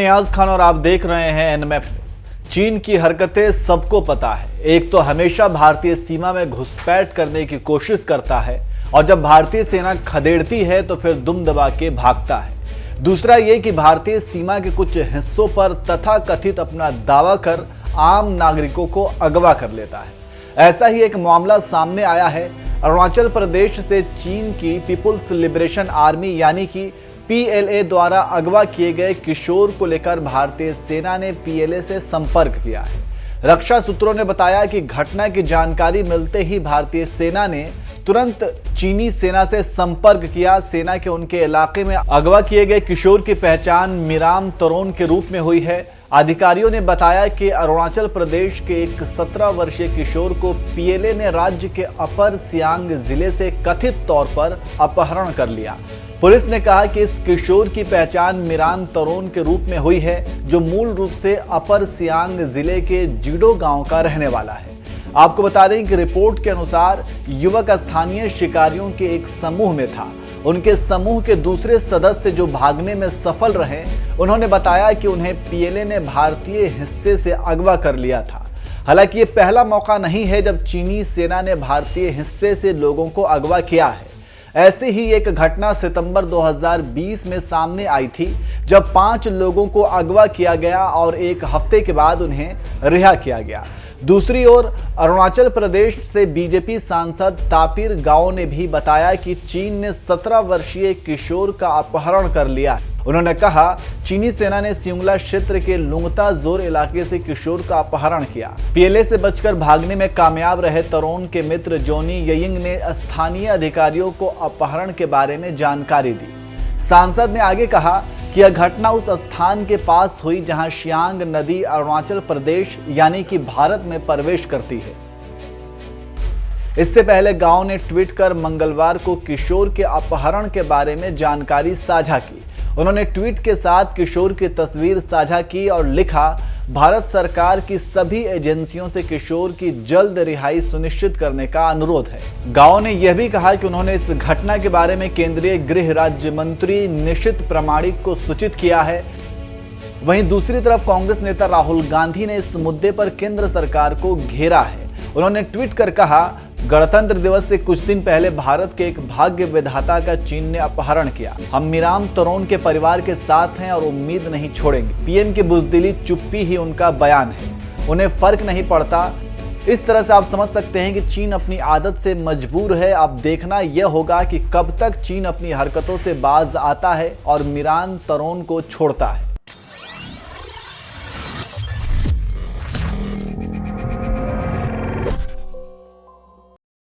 नियाज खान और आप देख रहे हैं एनएमएफ न्यूज। चीन की हरकतें सबको पता है। एक तो हमेशा भारतीय सीमा में घुसपैठ करने की कोशिश करता है और जब भारतीय सेना खदेड़ती है तो फिर दुम दबा के भागता है। दूसरा ये कि भारतीय सीमा के कुछ हिस्सों पर तथाकथित अपना दावा कर आम नागरिकों को अगवा कर लेता है। ऐसा ही एक मामला सामने आया है। अरुणाचल प्रदेश से चीन की पीपुल्स लिबरेशन आर्मी यानी कि पीएलए द्वारा अगवा किए गए किशोर को लेकर भारतीय सेना ने पीएलए से संपर्क किया है। रक्षा सूत्रों ने बताया कि घटना की जानकारी मिलते ही भारतीय सेना ने तुरंत चीनी सेना से संपर्क किया। सेना के उनके इलाके में अगवा किए गए किशोर की पहचान मिराम तरोन के रूप में हुई है। अधिकारियों ने बताया कि अरुणाचल प्रदेश के एक 17 वर्षीय किशोर को पीएलए ने राज्य के अपर सियांग जिले से कथित तौर पर अपहरण कर लिया। पुलिस ने कहा कि इस किशोर की पहचान मिराम तरोन के रूप में हुई है, जो मूल रूप से अपर सियांग जिले के जीडो गांव का रहने वाला है। आपको बता दें कि रिपोर्ट के अनुसार युवक स्थानीय शिकारियों के एक समूह में था। उनके समूह के दूसरे सदस्य जो भागने में सफल रहे, उन्होंने बताया कि उन्हें पीएलए ने भारतीय हिस्से से अगवा कर लिया था। हालांकि ये पहला मौका नहीं है जब चीनी सेना ने भारतीय हिस्से से लोगों को अगवा किया है। ऐसी ही एक घटना सितंबर 2020 में सामने आई थी, जब 5 लोगों को अगवा किया गया और एक हफ्ते के बाद उन्हें रिहा किया गया। दूसरी ओर अरुणाचल प्रदेश से बीजेपी सांसद तापिर गाओ ने भी बताया कि चीन ने 17 वर्षीय किशोर का अपहरण कर लिया। उन्होंने कहा, चीनी सेना ने सिंगला क्षेत्र के लुंगता जोर इलाके से किशोर का अपहरण किया। पीएलए से बचकर भागने में कामयाब रहे तरोन के मित्र जोनी येयिंग ने स्थानीय अधिकारियों को अपहरण के बारे में जानकारी दी। सांसद ने आगे कहा कि यह घटना उस स्थान के पास हुई जहां सियांग नदी अरुणाचल प्रदेश यानी कि भारत में प्रवेश करती है। इससे पहले गांव ने ट्वीट कर मंगलवार को किशोर के अपहरण के बारे में जानकारी साझा की। उन्होंने ट्वीट के साथ किशोर की तस्वीर साझा की और लिखा, भारत सरकार की सभी एजेंसियों से किशोर की जल्द रिहाई सुनिश्चित करने का अनुरोध है। गांव ने यह भी कहा कि उन्होंने इस घटना के बारे में केंद्रीय गृह राज्य मंत्री निशित प्रामाणिक को सूचित किया है। वहीं दूसरी तरफ कांग्रेस नेता राहुल गांधी ने इस मुद्दे पर केंद्र सरकार को घेरा है। उन्होंने ट्वीट कर कहा, गणतंत्र दिवस से कुछ दिन पहले भारत के एक भाग्य विधाता का चीन ने अपहरण किया। हम मिराम तरोन के परिवार के साथ हैं और उम्मीद नहीं छोड़ेंगे। पीएम की बुजदिली चुप्पी ही उनका बयान है, उन्हें फर्क नहीं पड़ता। इस तरह से आप समझ सकते हैं कि चीन अपनी आदत से मजबूर है। अब देखना यह होगा कि कब तक चीन अपनी हरकतों से बाज आता है और मिराम तरोन को छोड़ता है।